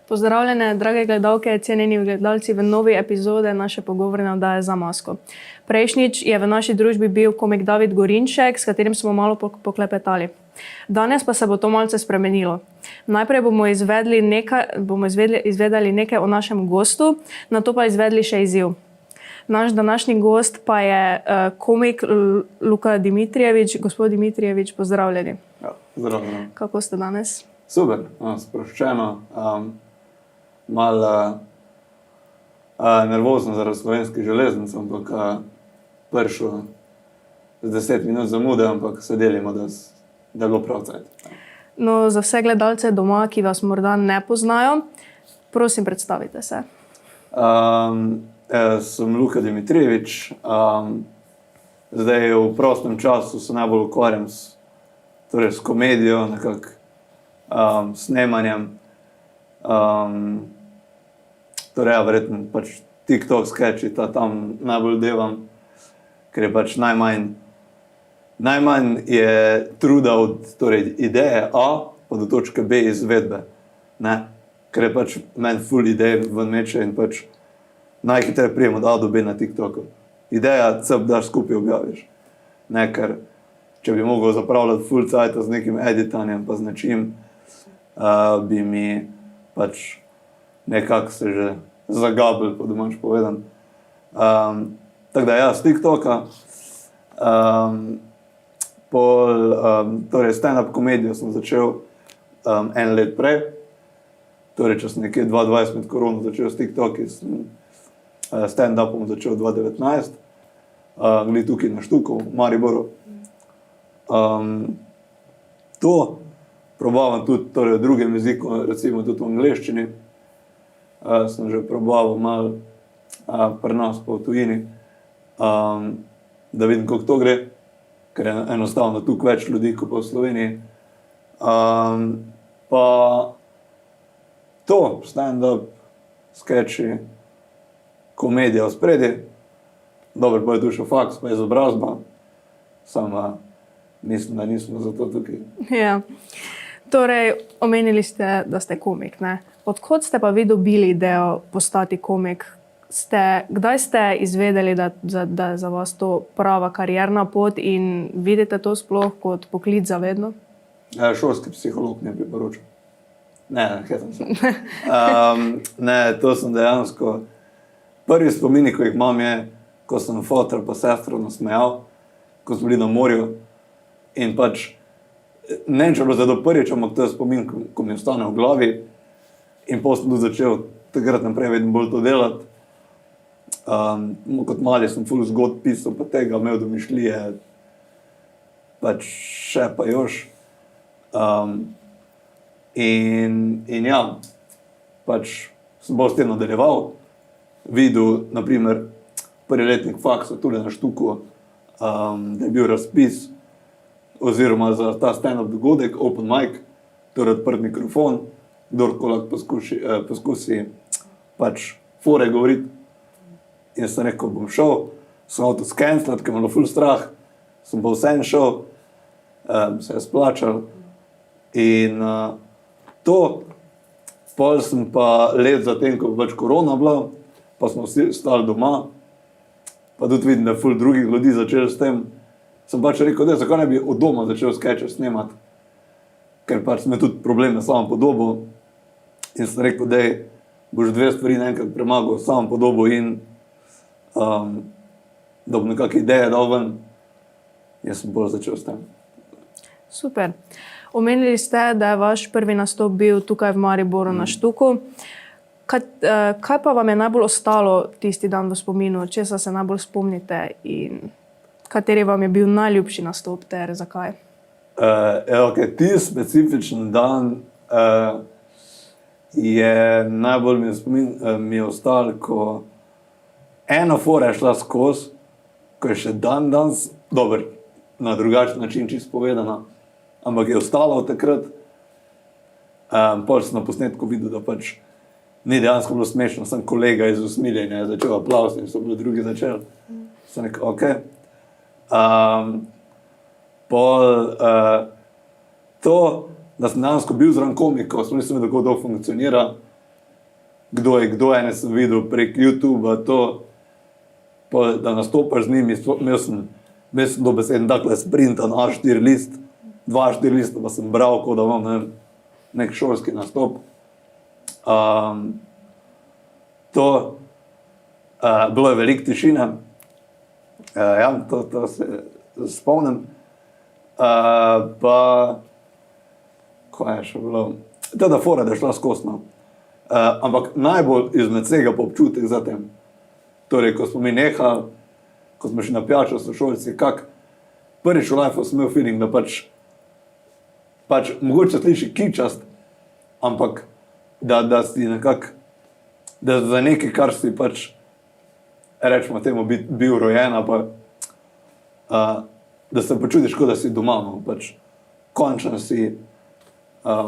Pozdravljene, drage gledalke, cenjeni gledalci v novi epizode naše pogovorne oddaje Za masko. Prejšnjič je v naši družbi bil komik David Gorinšek, s katerim smo malo poklepetali. Danes pa se bo to malce spremenilo. Najprej bomo izvedeli nekaj o našem gostu, nato pa izvedli še izziv. Naš današnji gost pa je komik Luka Dimitrijevič. Gospod Dimitrijevič, pozdravljeni. Ja, pozdravljeni. Kako ste danes? Super, sproščeno. Malo nervozno zaradi Slovenskih železnic, ampak prišel z 10 minut zamude, ampak se delimo, da je bilo prav cajt. No, za vse gledalce doma, ki vas morda ne poznajo, prosim, predstavite se. Sem Luka Dimitrijevič. Zdaj v prostem času se najbolj ukvarjam s komedijo, nekako snemanjem. Verjetno pač TikTok sketchi tam najbolj delam, ker je pač najmanj je truda od ideje A pa do točke B izvedbe. Ker je pač meni ful idej ven meče in pač najhitreje prijem od A do B na TikToku. Ideja, cep daš skupaj objaviš. Ker če bi mogel zapravljati ful cajta z nekim editanjem pa z nečim, bi mi pač nekako se že zagabil, po domač povedan. Tako da ja, z TikToka. Stand-up komedijo sem začel en let prej. Če sem nekje 2020 med korono začel s TikToki, sem stand-upom začel 2019. Glih tukaj na Štuku, v Mariboru. To probavam tudi v drugem jeziku, recimo tudi v angleščini. Sem že probaval malo pri nas pa v tujini, da vidim, kako to gre, ker je enostavno tukaj več ljudi, kot pa v Sloveniji. Pa to, stand-up, sketchi, komedija v spredi. Dobro, pa je tu še faks, pa izobrazba. Samo mislim, da nismo zato tukaj. Ja. Torej, omenili ste, da ste komik, ne? Odkot ste pa vi dobili idejo postati komik? Kdaj ste izvedeli, da je za vas to prava karierna pot in vidite to sploh kot poklic za vedno? Šolski psiholog mi je priporočil. Ne, hetam se. Ne, to sem dejansko. Prvi spomini, ko jih imam, je, ko sem foter pa sestro nasmejal, ko smo bili na morju. In pač, ne vem, če bilo zdaj do prvič, ampak to je spomin, ko mi ostane v glavi. In potem sem tudi začel takrat naprej vedno bolj to delati. Kot mali sem ful zgodb pisal, pa tega imel domišljije, pač še pa još. In ja, pač sem bolj s tem nadaljeval. Videl, naprimer, prvi letnik faksa tudi na Štuku, da je bil razpis oziroma za ta stand-up dogodek, open mic, torej odprt mikrofon, kdorkoli poskusi pač fore govoriti. In sem rekel, bom šel, sem to skencelat, ker me bilo ful strah, sem pa vsem šel, se je splačal. In to, pol sem pa let zatem, ko pač korona bila, pa smo vsi stali doma, pa tudi vidim, da je ful drugih ljudi začeli s tem. Sem pač rekel, da zakaj ne bi od doma začel skeče snemati, ker pač sem tudi problem na samo podobo. In sem rekel, da boš dve stvari naenkrat premagal, samo podobo in da bom nekakve ideje dal ven. Jaz sem bolj začel s tem. Super. Omenili ste, da je vaš prvi nastop bil tukaj v Mariboru na Štuku. Kaj pa vam je najbolj ostalo tisti dan v spominu, česa se najbolj spomnite in kateri vam je bil najljubši nastop ter zakaj? Ti specifičen dan je najbolj mi je ostal, ko ena fora je šla skozi, ko je še danes, dober, na drugačen način čisto povedana, ampak je ostala od takrat. Pol sem na posnetku videl, da pač ni dejansko bilo smešno, sem kolega iz usmiljenja je začel aplavz in so bili drugi začeli. Sem rekel, okej. To, da sem dejansko bil zraven komikov, sem nisem vedel, kako to funkcionira. kdo je, ne sem videl prek YouTubea to, pa, da nastopaš z njimi, imel sem dobesedno takle sprintan A4 list, 2 A4 lista pa sem bral, kot da imam nek šolski nastop. Bilo je veliko tišine, ja, to se spomnim. Pa, kaj je še bilo? Teda fora, da je šla skozi, no. Ampak najbolj izmed vsega pa občutek za tem. Torej, ko smo mi nehali, ko smo šli na pijačo s sošolci, prvič v lifeu sem imel feeling, da pač mogoče sliši kičast, ampak da si nekako, da za nekaj, kar si pač, rečemo temu, bil rojen, pa da se počutiš, kot da si doma, no, pač končno si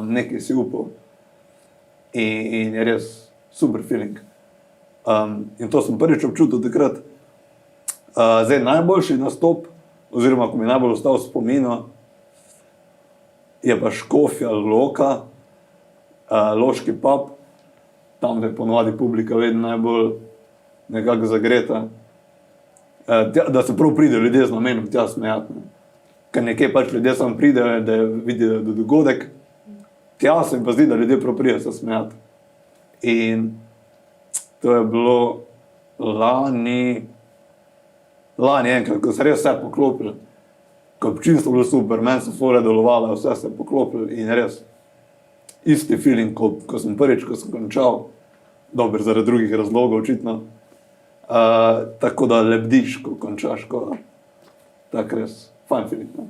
nekaj si upal. In je res super feeling. In to sem prvič občutil takrat. Zdaj najboljši nastop, oziroma ko mi je najbolj ostal v spominu, je pa Škofja Loka, loški pub, tam je ponovadi publika vedno najbolj nekako zagreta. Da se prav pridejo ljudje z namenom tja smejati. Ker nekje pač ljudje samo pridejo, da vidijo dogodek, tja se mi pa zdi, da ljudje prav pridejo se smejati. In to je bilo lani enkrat, ko se res vse poklopilo. Ko občinstvo bilo super, meni so fore delovale, vse se je poklopilo in res isti feeling, ko sem prvič, ko sem končal, dober zaradi drugih razlogov očitno. Tako da lebdiš, ko končaš, tako res fajn feeling. No?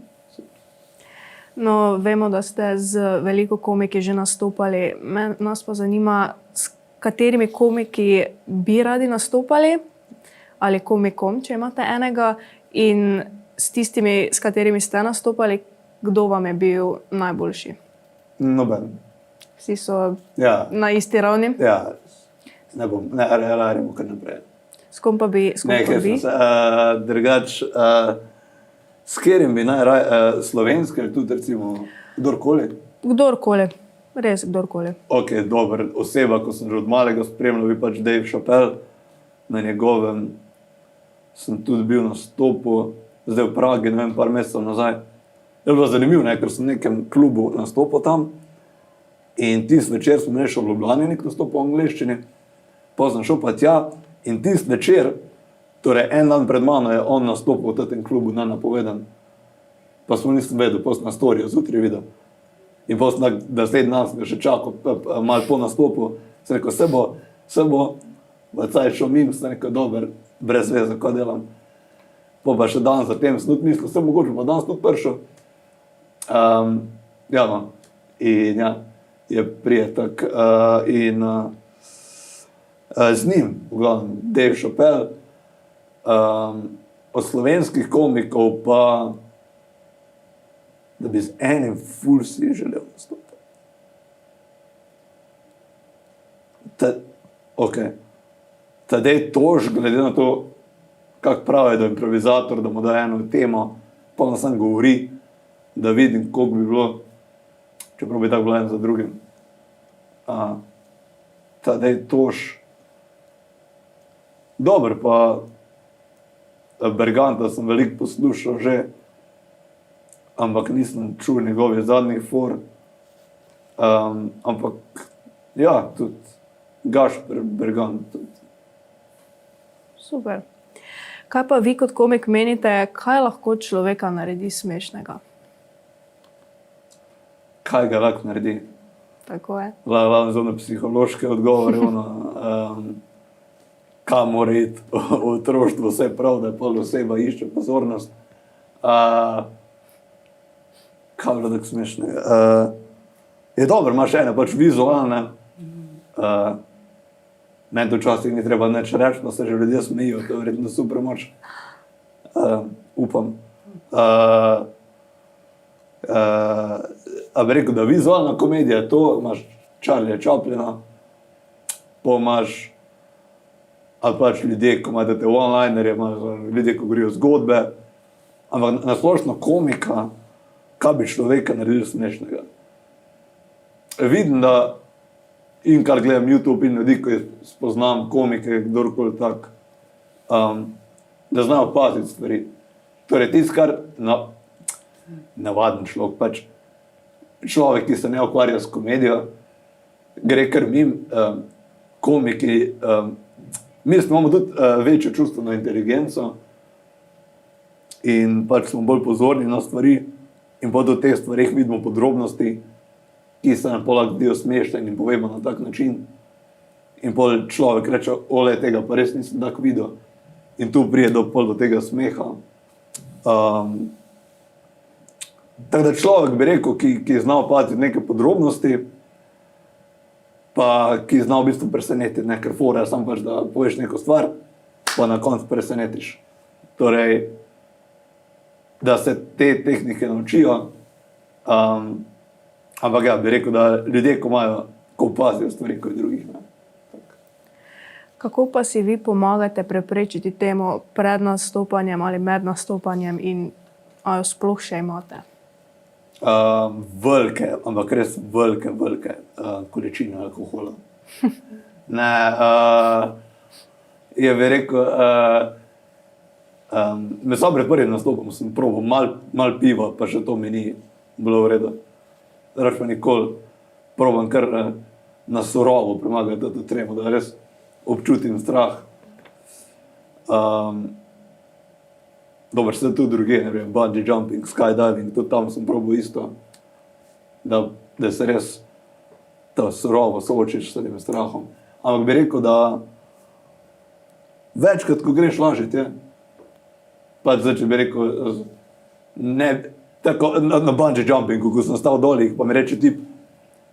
No, vemo, da ste z veliko komiki že nastopali. Nas pa zanima, s katerimi komiki bi radi nastopali, ali komikom, če imate enega, in s tistimi, s katerimi ste nastopali, kdo vam je bil najboljši? Noben. Vsi so na isti ravni? Ja, ne rajemo kar naprej. S kom pa bi? Drugač, s katerim bi slovenski ali tudi recimo kdorkoli? Kdorkoli, res kdorkoli. Ok, dober, oseba, ko sem že od malega spremljal, bi pač Dave Chappelle, na njegovem sem tudi bil na stopu, zdaj v Pragi, ne vem, par mesecev nazaj. Je bilo zanimivo, ker sem v nekem klubu nastopil tam in tisti večer smo šel v Ljubljani nek nastop v angleščini, potem šel pa tja in tisti večer, torej en dan pred mano je on nastopil v tem klubu, nenapovedan. Pa smo nisem vedel, potem na storiju zjutraj videl. In potem, da sled nas ga še čakal, malo po nastopu, sem rekel, se bo, caj šel mimo, sem rekel, dober, brez veze, ko delam. Pa še dan zatem sem tudi mislil, se mogoče pa danes tudi prišel. Ja, no, in ja, je prijetek. In z njim, v glavnem, Dave Chappelle, od slovenskih komikov pa, da bi z enim ful si želel nastopiti. Tadej Toš, glede na to, kak pravi, da je improvizator, da mu da eno temo, pa on sam govori, da vidim, koliko bi bilo, čeprav bi tako bilo en za drugim. Tadej Toš, dober, pa Berganta sem veliko poslušal že, ampak nisem čul njegovih zadnjih for. Ampak, ja, tudi Gašper Bergant. Super. Kaj pa vi kot komik menite, kaj lahko človeka naredi smešnega? Kaj ga lahko naredi? Tako je. Glavno za psihološke odgovore, kaj mora iti v otroštvu, vse prav, da je pol oseba išče pozornost. Kaj je tako smešnega? Je dobro, imaš ene pač vizualne. Meni to včasih ni treba nič reči, pa se že ljudje smejijo, to je verjetno super moč. Upam. A bi rekel, da vizualna komedija je to, imaš Charlie Chaplina, pa imaš ali pač ljudje, ko imate te one-linerje, imaš ljudje, ko govorijo zgodbe, ampak nasplošno komika, kaj bi človeka naredil smešnega. Vidim, da in kar gledam YouTube in ljudi, ko spoznam komike, kdorkoli tak, da znajo paziti stvari. Torej, tisto, kar navaden človek, pač človek, ki se ne ukvarja s komedijo, gre kar komiki, mi imamo tudi večjo čustveno inteligenco in pač smo bolj pozorni na stvari in pa do teh stvarih vidimo podrobnosti, ki se nam polak zdijo smešne in povemo na tak način. In pol človek reče, ole, tega pa res nisem tako videl. In tu prije do tega smeha. Tako da človek bi rekel, ki zna opaziti neke podrobnosti, pa ki zna v bistvu presenetiti, ne, ker fora je samo pač, da poveš neko stvar, pa na koncu presenetiš. Torej, da se te tehnike naučijo, ampak ja, bi rekel, da ljudje, ko opazijo stvari kot drugih. Ne. Kako pa si vi pomagate preprečiti temo pred nastopanjem ali med nastopanjem in a jo sploh še imate? Velike, ampak res velike količine alkohola. Ne, je bi rekel, med sam pred prvim nastopom sem probal mal piva, pa še to mi ni bilo v redu. Rač pa nikoli probam kar na surovo premagati to tremo, da res občutim strah. Dober, se tudi druge, ne vem, bungee jumping, skydiving, tudi tam sem probal isto, da se res ta surovo soočiš s tem strahom. Ampak bi rekel, da večkrat, ko greš lažje, je, pač zdaj, če bi rekel, ne, tako na bungee jumpingu, ko sem stal dolih, pa mi reče tip,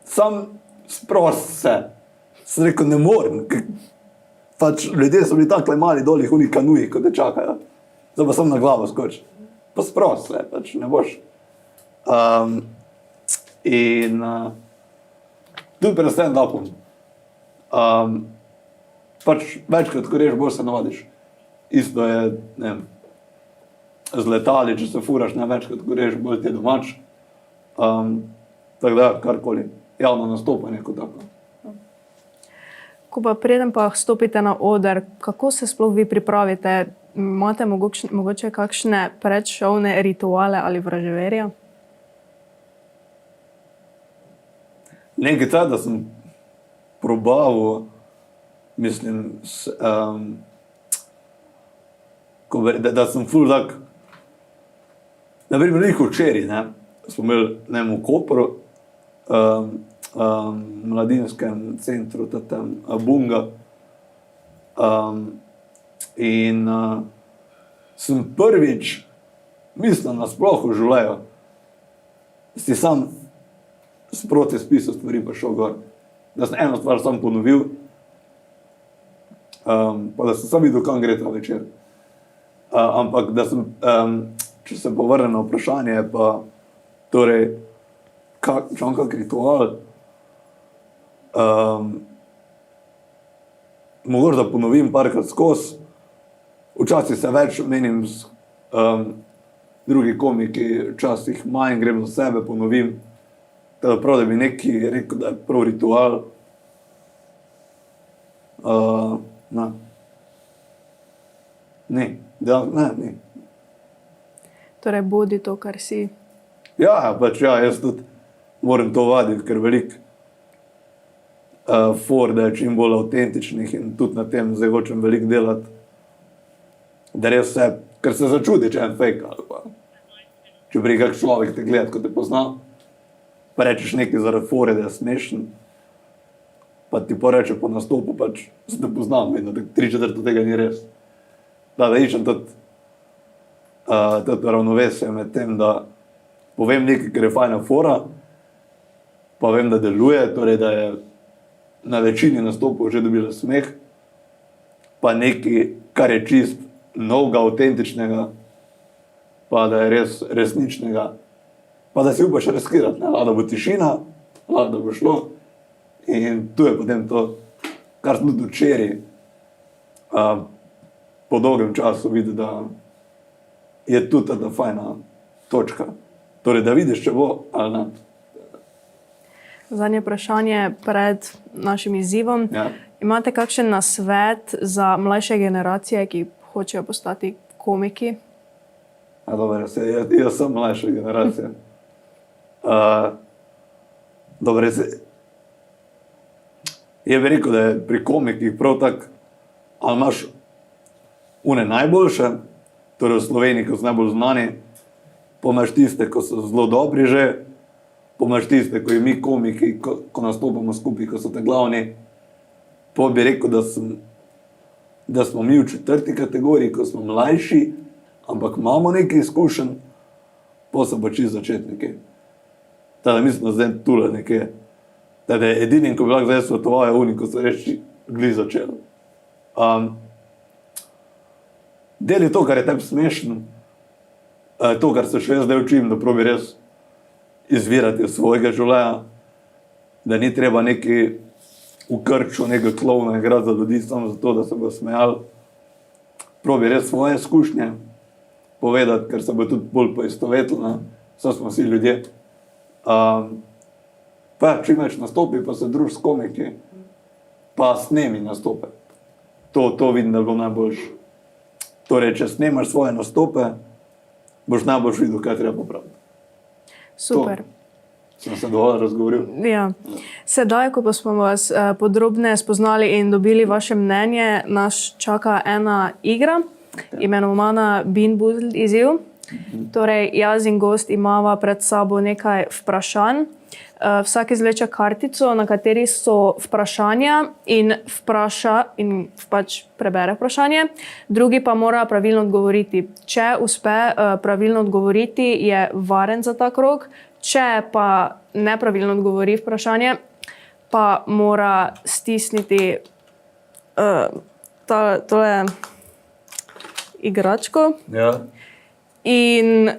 sam sprost se. Sem rekel, ne morem, pač ljudje so bili takle mali dolih, oni kanuji, ko te čakajo. Zdaj pa sem na glavo skoč. Pa sprost se, pač ne boš. Tudi pri stand-upu. Pač večkrat, ko greš, bolj se navadiš. Isto je, ne vem, z letali, če se furaš, ne večkrat, ko greš, bolj ti je domač. Tako da, karkoli, javno nastopanje kot tako. Ko pa preden pa stopite na oder, kako se sploh vi pripravite? Imate mogoče kakšne predšovne rituale ali vraževerja? Nekaj caj, da sem probaval, mislim, da sem ful tak, na primer, njih včeraj, ne, smo imeli, ne vem, v Kopru, mladinskem centru, tam Bunga. In sem prvič mislil nasploh v življenju, si sam sproti spisal stvari pa šel gor. Da sem eno stvar sam ponovil, pa da sem sam videl, kam gre ta večer. Ampak da sem, če se povrnem na vprašanje, pa torej, če imam kak ritual, mogoče da ponovim parkrat skozi, včasih se več menim z drugi komiki, včasih manj grem za sebe, ponovim, da prav, da bi neki rekel, da je prav ritual. Ne. Torej, bodi to, kar si. Ja, pač ja, jaz tudi moram to vaditi, ker veliko for, da je čim bolj avtentičnih in tudi na tem zdaj hočem veliko delati. Da res vse, ker se začudi, če je en fake ali pa. Če prije kak človek te gleda, ko te pozna, pa rečeš nekaj zaradi fore, da je smešen, pa ti poreče po nastopu, pač se te poznam, vedno, da 3/4 tega ni res. Da iščem tudi ravnovesje med tem, da povem nekaj, ker je fajna fora, pa vem, da deluje, torej, da je na večini nastopov že dobila smeh, pa nekaj, kar je čist novega, avtentičnega, pa da je res resničnega, pa da si upaš riskirati, ne, da bo tišina, da bo šlo. In tu je potem to, kar sem tudi včeraj po dolgem času videl, da je tudi ta fajna točka. Torej, da vidiš, če bo ali ne. Zadnje vprašanje pred našim izzivom. Ja. Imate kakšen nasvet za mlajše generacije, ki hočejo postati komiki? Dobro, jaz sem mlajša generacija. Dobro, je bi rekel, da je pri komikih prav tako, ali imaš une najboljše, torej v Sloveniji, ko so najbolj znani, pomaš tiste, ko so zelo dobri že, pomaš tiste, ko je mi komiki, ko nastopamo skupaj, ko so te glavni. Pa bi rekel, da smo mi v četrti kategoriji, ko smo mlajši, ampak imamo nekaj izkušenj, pa so pa čisto začetniki. Tada mislim, da zdaj tule nekje. Tada je edini, ko bi lahko zdaj svetoval, je oni, ko so reči gli začeli. Deli to, kar je tako smešno, to, kar se še jaz zdaj učim, da probi res izvirati iz svojega življenja, da ni treba neki v krču nekega klovna igrati za ljudi samo zato, da se bo smejali. Probi res svoje izkušnje povedati, ker se bo tudi bolj poistovetili, so smo vsi ljudje. Pa čim več nastopi, pa se druž s komiki, pa snemi nastope. To vidim, da bo najboljše. Torej, če snemaš svoje nastope, boš najbolj videl, kaj treba popraviti. Super. Sem se dovolj razgovoril. Ja. Sedaj, ko pa smo vas podrobneje spoznali in dobili vaše mnenje, nas čaka ena igra, imenovana Bean Boozled izziv. Torej, jaz in gost imava pred sabo nekaj vprašanj. Vsak izvleče kartico, na kateri so vprašanja in pač prebere vprašanje. Drugi pa mora pravilno odgovoriti. Če uspe pravilno odgovoriti, je varen za ta krog. Če pa nepravilno odgovori vprašanje, pa mora stisniti tole igračko. Ja. In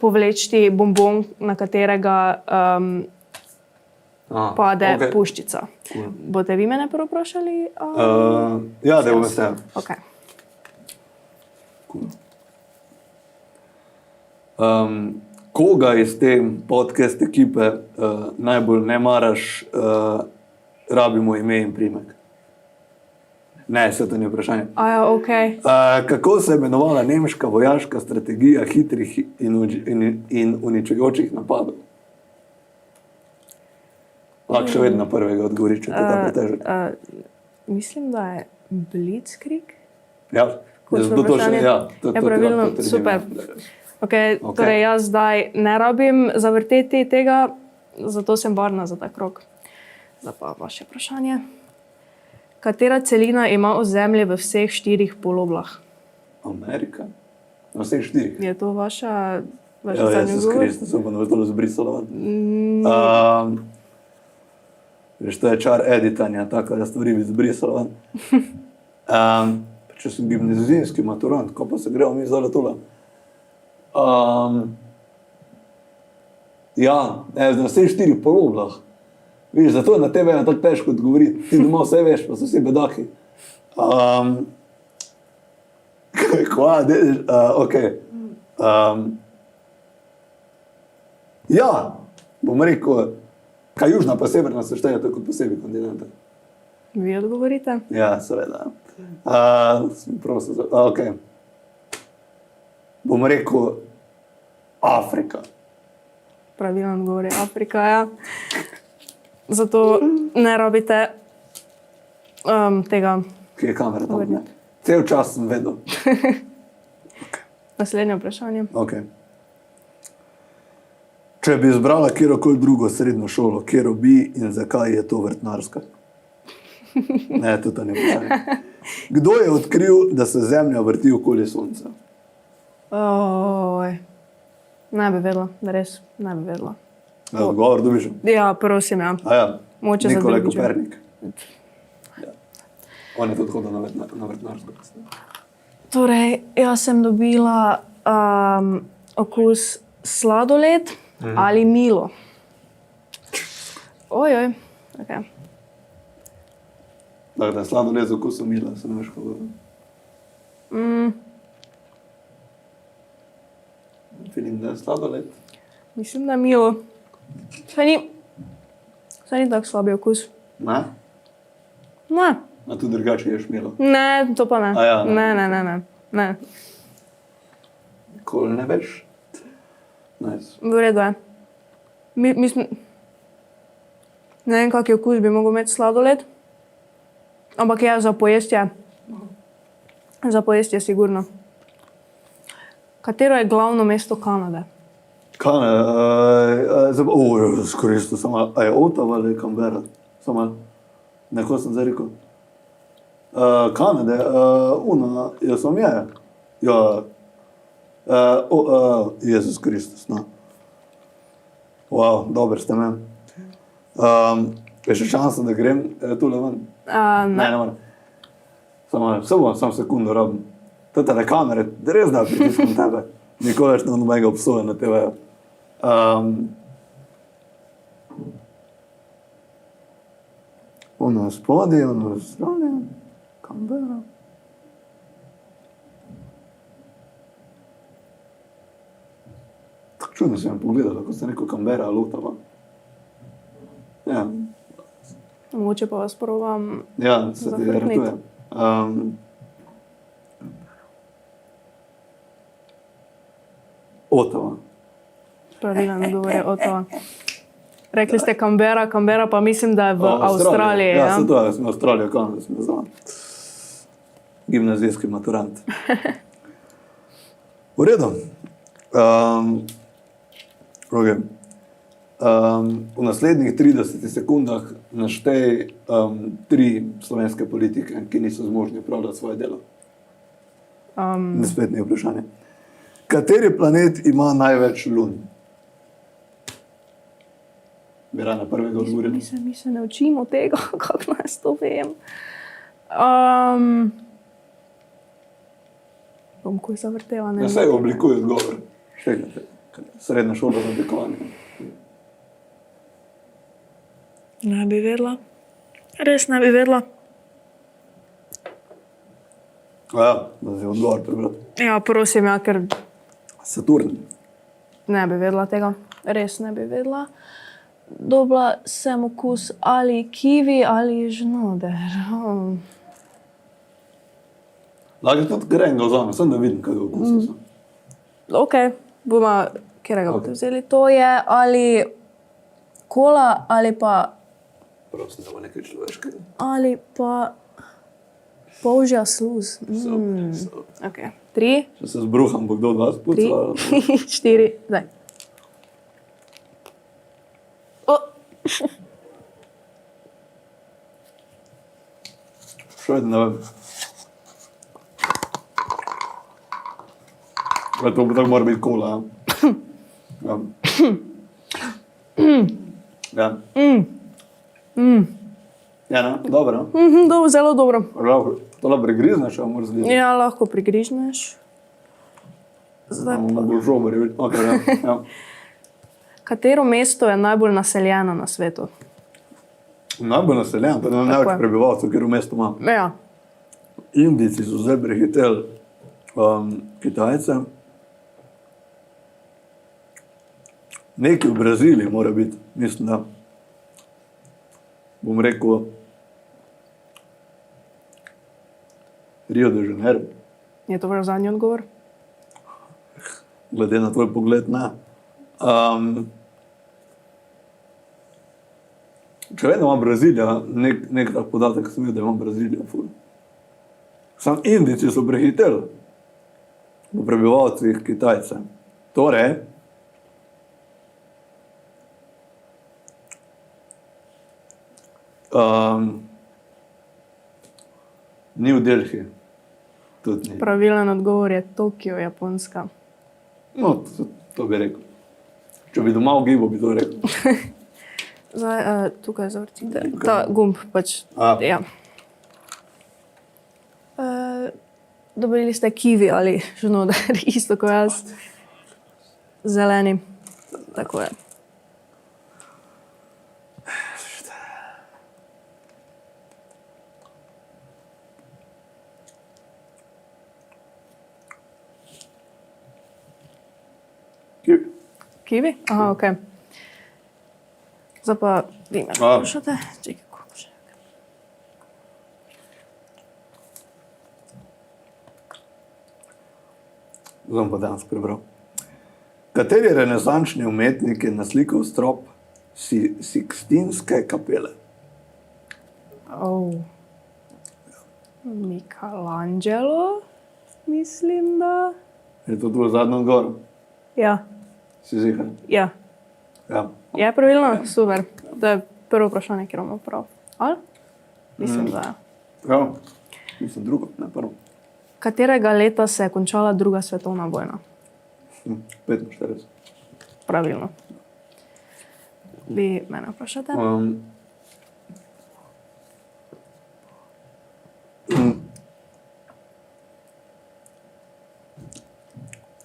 povleči bombon, na katerega pade puščica. Cool. Boste vi mene prvo vprašali? Ja, da bom vesel. Okay. Cool. Koga iz te podcast ekipe najbolj ne maraš, rabimo ime in priimek? Ne, se to ni vprašanje. Ja, okay. Kako se je imenovala nemška vojaška strategija hitrih in uničujočih napadov? Lahko še vedno prvega odgovori, če te ta pretežek. Mislim, da je Blitzkrieg. Ja, Končno vprašanje. to pravilno, super. Okay, torej jaz zdaj ne rabim zavrteti tega, zato sem varna za ta krog. Zdaj pa vaše vprašanje. Katera celina ima ozemlje v vseh 4 poloblah? Amerika. Na vseh 4. Je to vaša Ja, zadnja Jezus odgovor? Kristus, upam, da bo to zbrisalo. Veš, to je čar editanja, tako da stvari bi zbrisalo. Če sem gimnazijski maturant, ko pa se gremo mi zdaj tole. Ja, na vseh 4 poloblah. Vidiš, zato je na tebe tako težko odgovoriti. Ti doma vse veš, pa so vsi bedaki. Ja, bom rekel, kaj južna pa severna se šteje kot posebej kontinenta. Vi odgovorite? Ja, seveda. Bom rekel Afrika. Pravilno odgovor je Afrika, ja. Zato ne rabite tega. Kje je kamera tam? Cel čas sem vedel. Naslednje vprašanje. Okay. Če bi izbrala kjerokoli drugo srednjo šolo, kjero bi in zakaj je to vrtnarska? Ne, to ni vprašanje. Kdo je odkril, da se Zemlja vrti okoli Sonca? Ne bi vedela, da res ne bi vedela. Odgovor dobiš? Ja, prosim, ja. Ja. Moče za Nikolaj drugič. Kopernik. Ja. On je tudi hodil na vrtnarsko. Torej, jaz sem dobila okus sladoled ali milo. Ojoj, okay. Da je sladoled z okusom mila, se ne veš kako. Vidim, da je sladoled. Mislim, da je milo. Saj ni To ni tako slab okus. Ne? Ne, A tu drugače ješ milo. ne, to pa ne. A ja, ne. Ne. Nikoli ne veš. Nice. V redu je. Mislim, ne vem, kak okus bi mogel imeti sladoled, ampak ja, za pojestje. Za pojestje sigurno. Katero je glavno mesto Kanade? Skoristo, samo, a je Ottawa ali Canberra? Samo, neko sem zdaj rekel. Kanade, jaz sem je. Ja, Jezus Kristus, no. Wow, dober ste me. Je še šansa, da grem tule ven? Ne morem. Samo sekundo rabim. To tele kamere, res da pritiskam tebe. Nikoli več ne bom nobenega obsojen na TV-ju. Ono spodaj, ono zdravljen, Canberra. Tako čudno sem pogledal, ko sem rekel Canberra ali Ottawa. Ja. Mogoče pa vas probam. Ja, se ti ratuje. Ottawa. Pravilen odgovor je Ottawa. Rekli ste Canberra, Canberra pa mislim, da je v Avstraliji. Ja, se to je, sem Avstralija, Kanada, sem znal. Gimnazijski maturant. V redu. V naslednjih 30 sekundah naštej 3 slovenske politike, ki niso zmožni opravljati svoje delo. Spet ni vprašanje. Kateri planet ima največ lun? Mirana prvega odgovorila. Mi se ne učimo tega, kako naj to vem. Bom ko zavrtela, ne. Ja, saj oblikuje odgovor. Štegate. Srednja šola za oblikovanje. Ne bi vedela. Res ne bi vedela. Ja, da si odgovor prebral. Ja, prosim, ja, ker Saturn. ne bi vedela tega. Res ne bi vedela. Dobila sem okus ali kiwi ali žnoder. Lahko tudi grenga vzame, sem da vidim, kaj okusa so. Ok, bomo, kjerega boste vzeli. To je ali kola ali pa Prosim, da bo nekaj človeškega. ali pa polžja sluz. Ok, 3, Če se zbruham, bo kdo od vas 3, pucal. 4, zdaj. Še vedno ne vem. To tako mora biti kola, ja. Ja. Ja, ne? Dobro. Zelo dobro. To lahko pregrizneš, a moraš zgledati. Ja, lahko prigrižneš. Zdaj pa. Bo žobar, ok, ja. Katero mesto je najbolj naseljeno na svetu? Najbolj naseljen, pa ima največ prebivalcev, ker v mestu ima. Ja. Indijci so zdaj prehiteli Kitajce. Nekaj v Braziliji mora biti, mislim, da bom rekel Rio de Janeiro. Je to vaš zadnji odgovor? Glede na tvoj pogled, ne. Če vedno ima Brazilija, nek tak podatek sem videl, da ima Brazilija ful. Sam Indijci so prehiteli v prebivalcih Kitajce. Torej, ni v Delhi. Tudi ni. Pravilen odgovor je Tokio, Japonska. No, to bi rekel. Če bi doma v gibu, bi to rekel. Zdaj, tukaj zavrtite. Ta gumb pač. Ja. Dobili ste kiwi ali žnoder, isto kot jaz. Zeleni. Tako je. Kiwi. Kiwi? Aha, ok. Zdaj pa vi me A. vprašate. Čekaj, koliko še? Zdaj bom pa danes prebral. Kateri renesančni umetnik je naslikal strop Sikstinske kapele? Oh. Michelangelo, mislim, da. Je to tvoj zadnji odgovor? Ja, Si ziher? ja. Ja. Je pravilno? Super. To je prvo vprašanje, ki imamo prav. Ali? Mislim, da je. Ja. Mislim drugo, ne prvo. Katerega leta se je končala druga svetovna vojna? 45. Pravilno. Vi mene vprašate?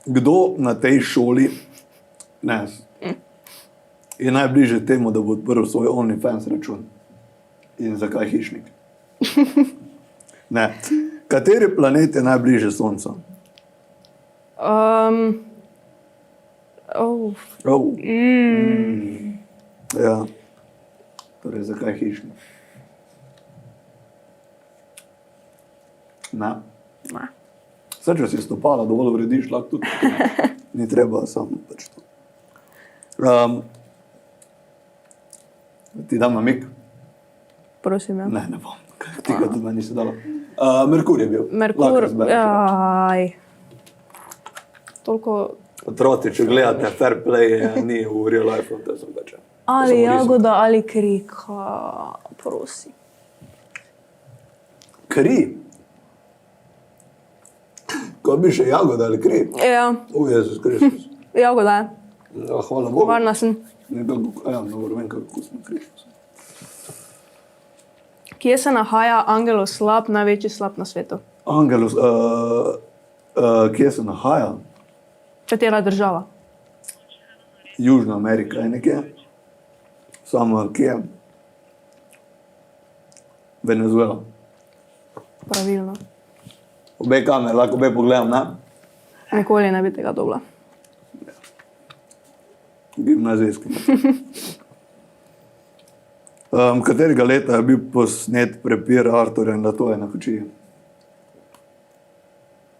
Kdo na tej šoli je najbližje temu, da bo odprl svoj OnlyFans račun? In zakaj hišnik? Ne. Kateri planet je najbližje Soncu? Oh. Oh. Ja. Torej, zakaj hišnik? Ne. Ne. Vse, če si stopala, dovolj vrediš, lahko tudi. Ni treba, samo pač to. Ti dam namig? Prosim, ja. Ne, ne bom. Ti ga tudi meni nisi dala. Merkur je bil. Merkur, Lahko razbereš. aj. Toliko. Otroci, če gledate Fair Play, ni v real life, to sem pač. Ali jagoda, ali krika, prosim. Kri? Ko bi še jagoda ali kri? Ja, Jezus Kristus. jagoda. Ja, hvala Bogu. Varna sem. Ja, dobro, vem, kako smo kri. Kje se nahaja Angelov slap, največji slap na svetu? Angelus, kje se nahaja? Katera država? Južna Amerika je nekje. Samo kje? Venezuela. Pravilno. Obe kamere, lahko obe pogledam, ne? Nikoli ne bi tega dobila. Gimnazijski. Katerega leta je bil posnet prepir Arturja in Latoje na Kočiji?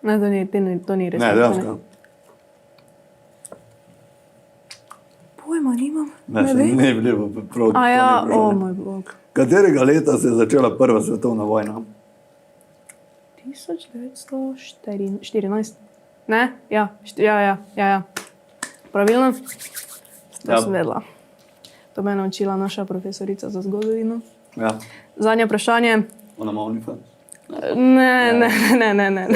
Ne, to ni res. Ne, dejansko. Pojma nimam. Ne, se ne bi bilo prav. A ja, to ni o vprašanje. moj bog. Katerega leta se je začela prva svetovna vojna? 1914. Ne? Ja, ja. Pravilno? To Ja. sem vedela. To me je naučila naša profesorica za zgodovino. Ja, Zadnje vprašanje. ona ima OnlyFans. Ne.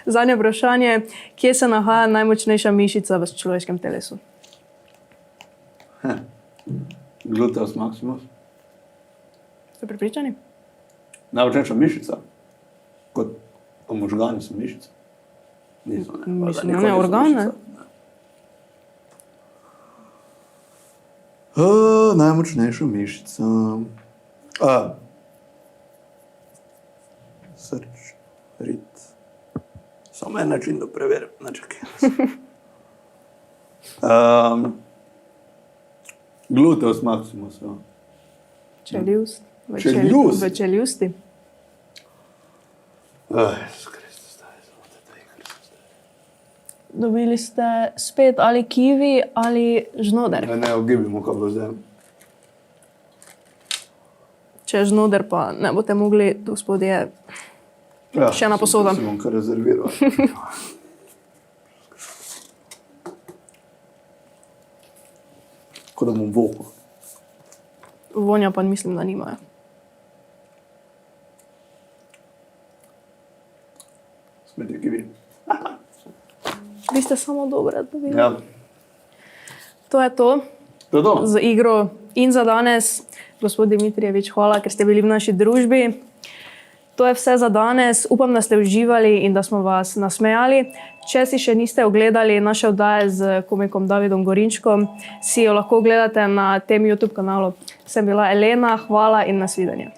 Zadnje vprašanje. Kje se nahaja najmočnejša mišica v človeškem telesu? Gluteus maximus. Ste prepričani? Najmočnejša mišica. Kot možgani so mišice. Niso, ne. Mislim, Nikoli ne, niso organ, ne. mišica. Najmočnejša mišica. Srč, rit. Samo en način, da preverim. Gluteus maximus. Ja. Čeljust. Čeljust? V čeljusti. Kristus, daj, zelo te Kristus. Dobili ste spet ali kivi ali žnoder. Ne ogibimo, kaj bo zdaj. Če je žnoder, pa ne boste mogli, gospodje. Ja, Še ena posoda. Si bom kar rezerviral. Kot da bom vohal. Vonja pa mislim, da nimajo. Smeti, ki vi. Vi ste samo dobre dobili. Ja, To je to to je to. z igro in za danes. Gospod Dimitrijevič, hvala, ker ste bili v naši družbi. To je vse za danes. Upam, da ste uživali in da smo vas nasmejali. Če si še niste ogledali naše oddaje z komikom Davidom Gorinčkom, si jo lahko ogledate na tem YouTube kanalu. Sem bila Elena, hvala in nasvidenje.